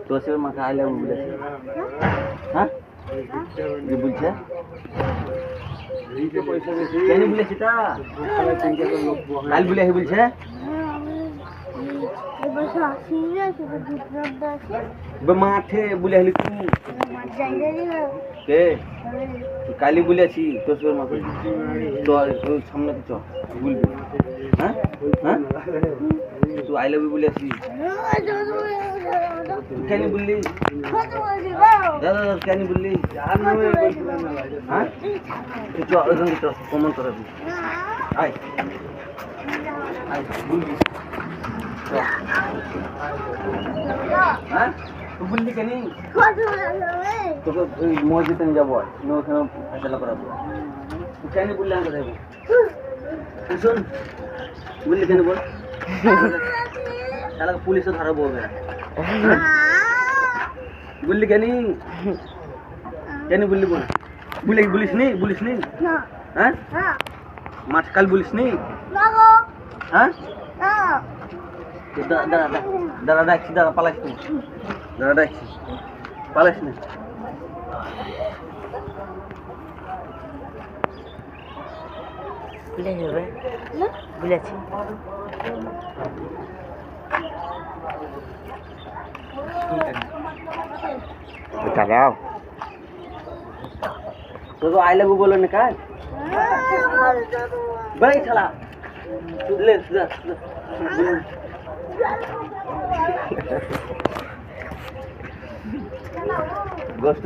তোর মাকে I love বলেছে হ্যাঁ কি বলছে কেন বলেছি তা কাল বলে বলছে মাঠে বলে হলি তুই কে কালি বলেছি তোর মাকে তোর সামনে চ বলবি হ্যাঁ হ্যাঁ তুই আই লাভ ইউ বলেছি কেন বললি দাদা কেন বললি হ্যাঁ চ ওইখানে চ কমন করাবি আয় আয় বলবি হ্যাঁ তুই বললি কেন তোকে ওই মসজিদে নিয়ে যাবো ওখানে ফেসলা করাবো তুই কেন বললি আমাকে দেবো শোন বললি কেন বল তাহলে পুলিশে ধরাবো বললি কেন কেন বললি বল বলিস নি হ্যাঁ মাঠ কাল বলিস নি হ্যাঁ দাঁড়া ডাকছি দাঁড়া পালাস নি দাঁড়া ডাকছি পালাস নি বুঝেছি দাও तो आई लव यू बोलो ना काय भाई चला ले गोष्ट